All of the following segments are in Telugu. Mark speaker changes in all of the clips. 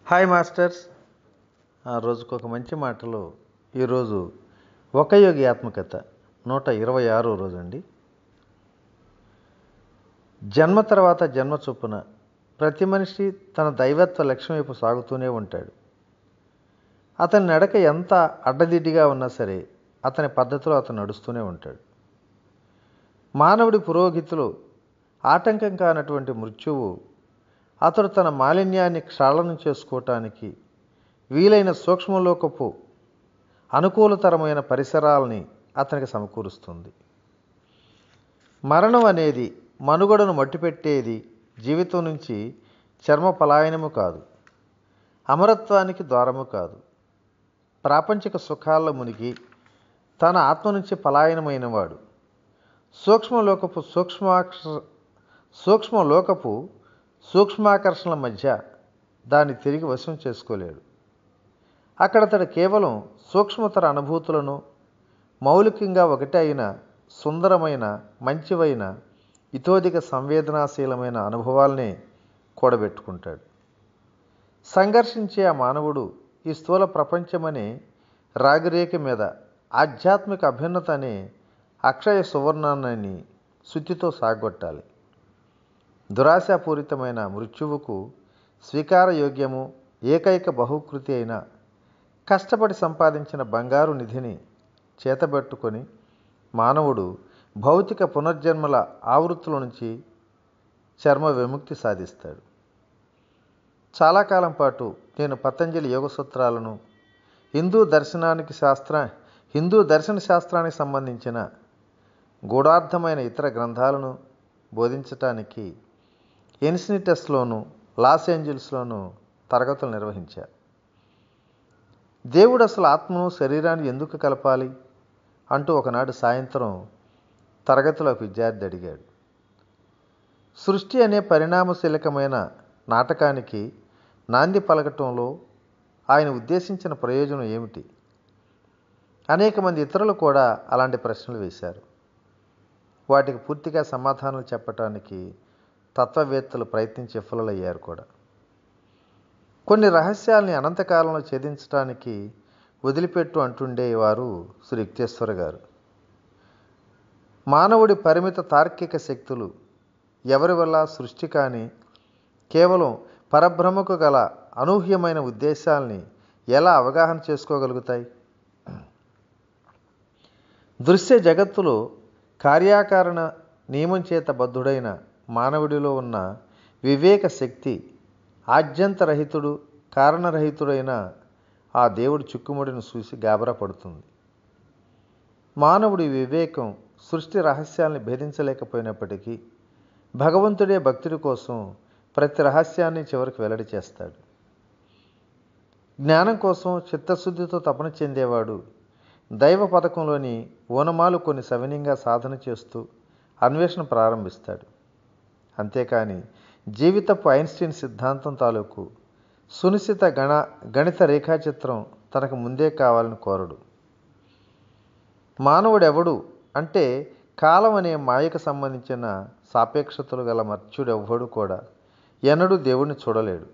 Speaker 1: Hi masters. రోజుకు ఒక మంచి మాటలో ఈరోజు ఒక యోగి ఆత్మకథ 126వ రోజు అండి. జన్మ తర్వాత జన్మ చొప్పున ప్రతి మనిషి తన దైవత్వ లక్ష్యం వైపు సాగుతూనే ఉంటాడు. అతని నడక ఎంత అడ్డదిడ్డిగా ఉన్నా సరే అతని పద్ధతిలో అతను నడుస్తూనే ఉంటాడు. మానవుడి పురోగతిలో ఆటంకం కానటువంటి మృత్యువు అతడు తన మాలిన్యాన్ని క్షాళనం చేసుకోవటానికి వీలైన సూక్ష్మలోకపు అనుకూలతరమైన పరిసరాలని అతనికి సమకూరుస్తుంది. మరణం అనేది మనుగడను మట్టిపెట్టేది, జీవితం నుంచి చర్మ పలాయనము కాదు, అమరత్వానికి ద్వారము కాదు. ప్రాపంచిక సుఖాల్లో మునిగి తన ఆత్మ నుంచి పలాయనమైనవాడు సూక్ష్మలోకపు సూక్ష్మాకర్షణల మధ్య దాన్ని తిరిగి వశం చేసుకోలేడు. అక్కడ అతడు కేవలం సూక్ష్మతర అనుభూతులను, మౌలికంగా ఒకటే అయిన సుందరమైన, మంచివైన, ఇతోధిక సంవేదనాశీలమైన అనుభవాలనే కూడబెట్టుకుంటాడు. సంఘర్షించే ఆ మానవుడు ఈ స్థూల ప్రపంచమనే రాగిరేఖ మీద ఆధ్యాత్మిక అభ్యున్నత అనే అక్షయ సువర్ణాన్ని శుద్ధితో సాగొట్టాలి. దురాశాపూరితమైన మృత్యువుకు స్వీకారయోగ్యము ఏకైక బహుకృతి అయిన కష్టపడి సంపాదించిన బంగారు నిధిని చేతబట్టుకొని మానవుడు భౌతిక పునర్జన్మల ఆవృత్తుల నుంచి చర్మ విముక్తి సాధిస్తాడు. చాలా కాలం పాటు నేను పతంజలి యోగ సూత్రాలను, హిందూ దర్శన శాస్త్రానికి సంబంధించిన గూఢార్థమైన ఇతర గ్రంథాలను బోధించటానికి ఎన్సినిటస్లోను, లాస్ ఏంజల్స్లోను తరగతులు నిర్వహించారు. దేవుడు అసలు ఆత్మను శరీరాన్ని ఎందుకు కలపాలి అంటూ ఒకనాడు సాయంత్రం తరగతిలో ఒక విద్యార్థి అడిగాడు. సృష్టి అనే పరిణామశీలకమైన నాటకానికి నాంది పలకటంలో ఆయన ఉద్దేశించిన ప్రయోజనం ఏమిటి? అనేక మంది ఇతరులు కూడా అలాంటి ప్రశ్నలు వేశారు. వాటికి పూర్తిగా సమాధానాలు చెప్పటానికి తత్వవేత్తలు ప్రయత్నించి విఫలయ్యారు కూడా. కొన్ని రహస్యాల్ని అనంతకాలంలో ఛేదించడానికి వదిలిపెట్టు అంటుండేవారు శ్రీ యుక్తేశ్వర గారు. మానవుడి పరిమిత తార్కిక శక్తులు ఎవరి వల్ల సృష్టి కాని కేవలం పరబ్రహ్మకు గల అనూహ్యమైన ఉద్దేశాల్ని ఎలా అవగాహన చేసుకోగలుగుతాయి? దృశ్య జగత్తులో కార్యాకారణ నియమం చేత బద్ధుడైన మానవుడిలో ఉన్న వివేక శక్తి ఆద్యంతరహితుడు, కారణరహితుడైన ఆ దేవుడి చిక్కుముడిని చూసి గాబరా పడుతుంది. మానవుడి వివేకం సృష్టి రహస్యాల్ని భేదించలేకపోయినప్పటికీ భగవంతుడే భక్తుడి కోసం ప్రతి రహస్యాన్ని చివరికి వెల్లడి చేస్తాడు. జ్ఞానం కోసం చిత్తశుద్ధితో తపన చెందేవాడు దైవ పథకంలోని ఓనమాలు కొన్ని సవినయంగా సాధన చేస్తూ అన్వేషణ ప్రారంభిస్తాడు. అంతేకాని జీవితపు ఐన్స్టీన్ సిద్ధాంతం తాలూకు సునిశ్చిత గణిత రేఖాచిత్రం తనకు ముందే కావాలని కోరడు. మానవుడెవడు అంటే కాలం అనే మాయకు సంబంధించిన సాపేక్షతలు గల మర్త్యుడెవ్వడు కూడా ఎన్నడూ దేవుణ్ణి చూడలేడు.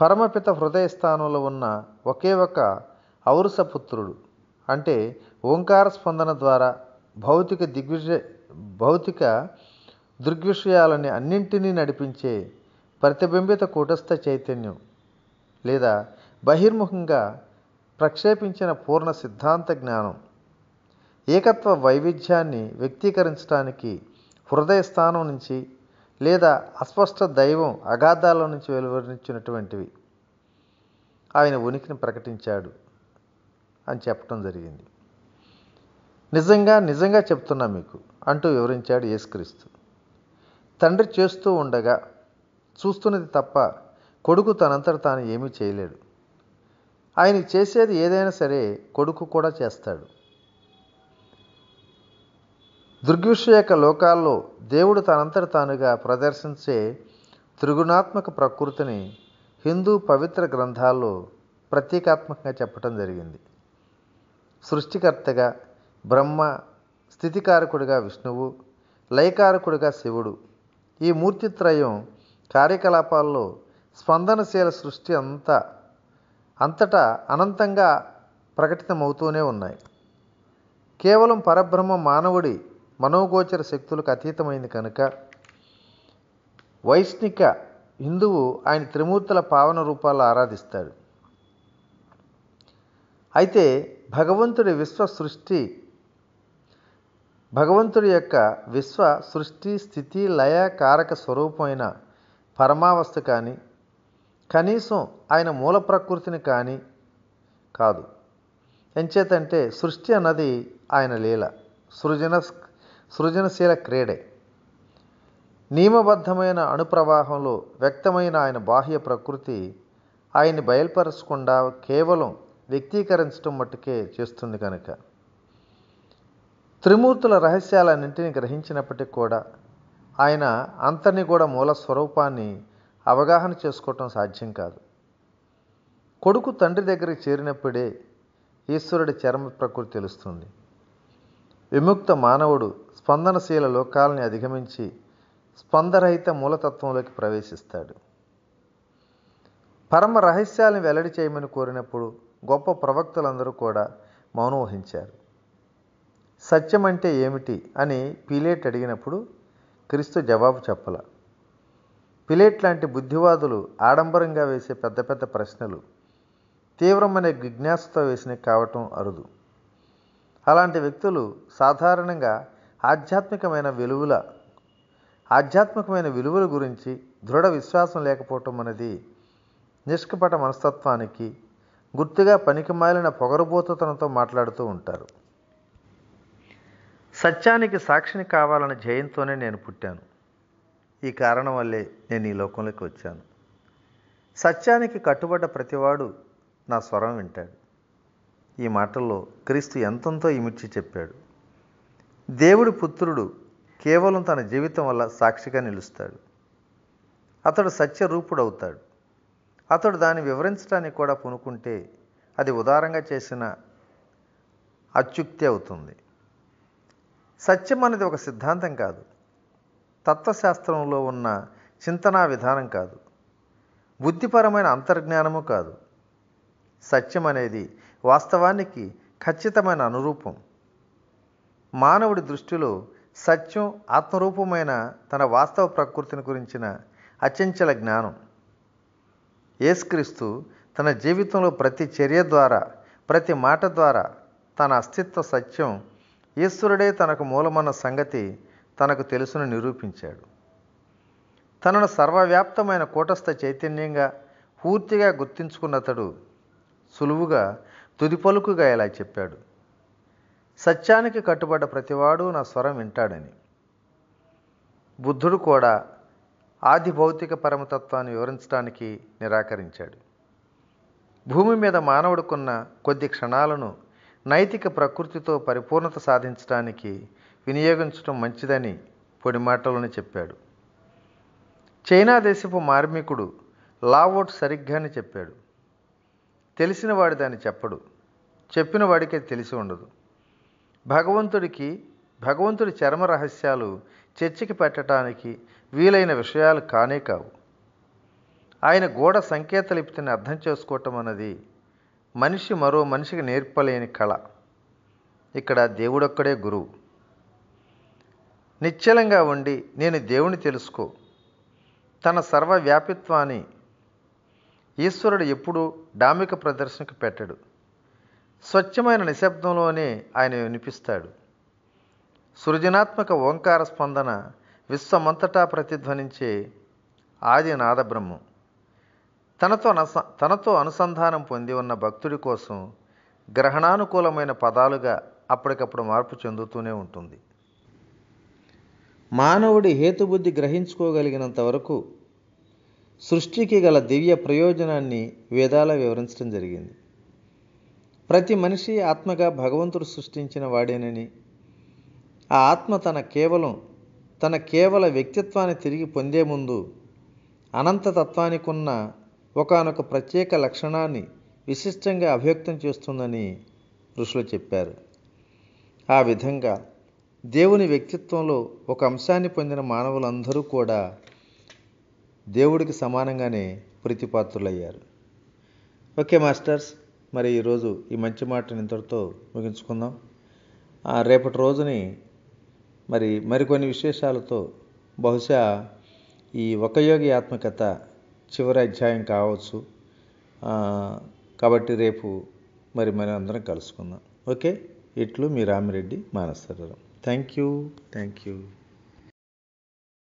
Speaker 1: పరమపిత హృదయ స్థానంలో ఉన్న ఒకే ఒక ఔరసపుత్రుడు అంటే ఓంకార స్పందన ద్వారా భౌతిక దృగ్విషయాలని అన్నింటినీ నడిపించే ప్రతిబింబిత కూటస్థ చైతన్యం లేదా బహిర్ముఖంగా ప్రక్షేపించిన పూర్ణ సిద్ధాంత జ్ఞానం ఏకత్వ వైవిధ్యాన్ని వ్యక్తీకరించడానికి హృదయ స్థానం నుంచి లేదా అస్పష్ట దైవం అగాధాల నుంచి వెలువరించినటువంటివి ఆయన ఉనికిని ప్రకటించాడు అని చెప్పడం జరిగింది. నిజంగా చెప్తున్నా మీకు అంటూ వివరించాడు యేసుక్రీస్తు. తండ్రి చేస్తూ ఉండగా చూస్తున్నది తప్ప కొడుకు తనంతట తాను ఏమీ చేయలేడు. ఆయన చేసేది ఏదైనా సరే కొడుకు కూడా చేస్తాడు. దృగ్విషయక లోకాల్లో దేవుడు తనంతట తానుగా ప్రదర్శించే త్రిగుణాత్మక ప్రకృతిని హిందూ పవిత్ర గ్రంథాల్లో ప్రతీకాత్మకంగా చెప్పడం జరిగింది. సృష్టికర్తగా బ్రహ్మ, స్థితికారకుడిగా విష్ణువు, లయకారకుడిగా శివుడు, ఈ మూర్తిత్రయం కార్యకలాపాల్లో స్పందనశీల సృష్టి అంతటా అనంతంగా ప్రకటితమవుతూనే ఉన్నాయి. కేవలం పరబ్రహ్మ మానవుడి మనోగోచర శక్తులకు అతీతమైంది కనుక వైష్ణిక హిందువు ఆయన త్రిమూర్తుల పావన రూపాల్లో ఆరాధిస్తాడు. అయితే భగవంతుడి యొక్క విశ్వ సృష్టి స్థితి లయ కారక స్వరూపమైన పరమావస్థ కానీ కనీసం ఆయన మూల ప్రకృతిని కానీ కాదు. ఎంచేతంటే సృష్టి అన్నది ఆయన లీల, సృజనశీల క్రీడే. నియమబద్ధమైన అణుప్రవాహంలో వ్యక్తమైన ఆయన బాహ్య ప్రకృతి ఆయన్ని బయలుపరచకుండా కేవలం వ్యక్తీకరించడం మట్టుకే చేస్తుంది కనుక త్రిమూర్తుల రహస్యాలన్నింటినీ గ్రహించినప్పటికీ కూడా ఆయన అంతర్నిగూఢ మూల స్వరూపాన్ని అవగాహన చేసుకోవటం సాధ్యం కాదు. కొడుకు తండ్రి దగ్గరికి చేరినప్పుడే ఈశ్వరుడి చరమ ప్రకృతి తెలుస్తుంది. విముక్త మానవుడు స్పందనశీల లోకాలని అధిగమించి స్పందరహిత మూలతత్వంలోకి ప్రవేశిస్తాడు. పరమ రహస్యాలను వెల్లడి చేయమని కోరినప్పుడు గొప్ప ప్రవక్తలందరూ కూడా మౌనం వహించారు. సత్యం అంటే ఏమిటి అని పిలేట్ అడిగినప్పుడు క్రీస్తు జవాబు చెప్పల. పిలేట్ లాంటి బుద్ధివాదులు ఆడంబరంగా వేసే పెద్ద పెద్ద ప్రశ్నలు తీవ్రమైన జిజ్ఞాసతో వేసినవి కావటం అరుదు. అలాంటి వ్యక్తులు సాధారణంగా ఆధ్యాత్మికమైన విలువల గురించి దృఢ విశ్వాసం లేకపోవటం అనేది నిష్కపట మనస్తత్వానికి గుర్తుగా పనికిమాలిన పొగరుబోతుతనంతో మాట్లాడుతూ ఉంటారు. సత్యానికి సాక్షిని కావాలన్న ధ్యేయంతోనే నేను పుట్టాను. ఈ కారణం వల్లే నేను ఈ లోకంలోకి వచ్చాను. సత్యానికి కట్టుబడ్డ ప్రతివాడు నా స్వరం వింటాడు. ఈ మాటల్లో క్రీస్తు ఎంతంతో ఇమిడ్చి చెప్పాడు. దేవుడి పుత్రుడు కేవలం తన జీవితం వల్ల సాక్షిగా నిలుస్తాడు. అతడు సత్యరూపుడవుతాడు. అతడు దాన్ని వివరించడానికి కూడా పూనుకుంటే అది ఉదారంగా చేసిన అత్యుక్తి అవుతుంది. సత్యం అనేది ఒక సిద్ధాంతం కాదు, తత్వశాస్త్రంలో ఉన్న చింతనా విధానం కాదు, బుద్ధిపరమైన అంతర్జ్ఞానము కాదు. సత్యం అనేది వాస్తవానికి ఖచ్చితమైన అనురూపం. మానవుడి దృష్టిలో సత్యం ఆత్మరూపమైన తన వాస్తవ ప్రకృతిని గురించిన అచంచల జ్ఞానం. యేసుక్రీస్తు తన జీవితంలో ప్రతి చర్య ద్వారా, ప్రతి మాట ద్వారా తన అస్తిత్వ సత్యం ఈశ్వరుడే తనకు మూలమన్న సంగతి తనకు తెలుసును నిరూపించాడు. తనను సర్వవ్యాప్తమైన కూటస్థ చైతన్యంగా పూర్తిగా గుర్తించుకున్నతడు సులువుగా తుది పలుకుగా ఇలా చెప్పాడు: సత్యానికి కట్టుబడ్డ ప్రతివాడు నా స్వరం వింటాడని. బుద్ధుడు కూడా ఆది భౌతిక పరమతత్వాన్ని వివరించడానికి నిరాకరించాడు. భూమి మీద మానవుడుకున్న కొద్ది క్షణాలను నైతిక ప్రకృతితో పరిపూర్ణత సాధించడానికి వినియోగించడం మంచిదని పొడి మాటలోనే చెప్పాడు. చైనా దేశపు మార్మికుడు లావోట్ సరిగ్గానే చెప్పాడు. తెలిసిన వాడి దాన్ని చెప్పడు, చెప్పిన వాడికే తెలిసి ఉండదు. భగవంతుడి చరమ రహస్యాలు చర్చకి పెట్టడానికి వీలైన విషయాలు కానే కావు. ఆయన గూఢ సంకేతలిప్తిని అర్థం చేసుకోవటం అన్నది మనిషి మరో మనిషికి నేర్పలేని కళ. ఇక్కడ దేవుడొక్కడే గురువు. నిశ్చలంగా ఉండి నేను దేవుని తెలుసుకో, తన సర్వవ్యాపిత్వాన్ని ఈశ్వరుడు ఎప్పుడూ డామిక ప్రదర్శనకు పెట్టడు. స్వచ్ఛమైన నిశ్శబ్దంలోనే ఆయన వినిపిస్తాడు. సృజనాత్మక ఓంకార స్పందన విశ్వమంతటా ప్రతిధ్వనించే ఆది నాదబ్రహ్మం. తనతో అనుసంధానం పొంది ఉన్న భక్తుడి కోసం గ్రహణానుకూలమైన పదాలుగా అప్పటికప్పుడు మార్పు చెందుతూనే ఉంటుంది. మానవుడి హేతుబుద్ధి గ్రహించుకోగలిగినంత వరకు సృష్టికి గల దివ్య ప్రయోజనాన్ని వేదాల వివరించడం జరిగింది. ప్రతి మనిషి ఆత్మగా భగవంతుడు సృష్టించిన వాడేనని, ఆ ఆత్మ తన కేవల వ్యక్తిత్వాన్ని తిరిగి పొందే ముందు అనంతతత్వానికి ఉన్న ఒకానొక ప్రత్యేక లక్షణాన్ని విశిష్టంగా అభివ్యక్తం చేస్తుందని ఋషులు చెప్పారు. ఆ విధంగా దేవుని వ్యక్తిత్వంలో ఒక అంశాన్ని పొందిన మానవులందరూ కూడా దేవుడికి సమానంగానే ప్రీతిపాత్రులయ్యారు. ఓకే మాస్టర్స్, మరి ఈరోజు ఈ మంచి మాటని ఇంతటితో ముగించుకుందాం. రేపటి రోజుని మరికొన్ని విశేషాలతో, బహుశా ఈ ఒక యోగి ఆత్మకథ చివరి అధ్యాయం కావచ్చు. కాబట్టి రేపు మనం అందరం కలుసుకుందాం. ఓకే, ఇట్లు మీ రామిరెడ్డి మానస. Thank you.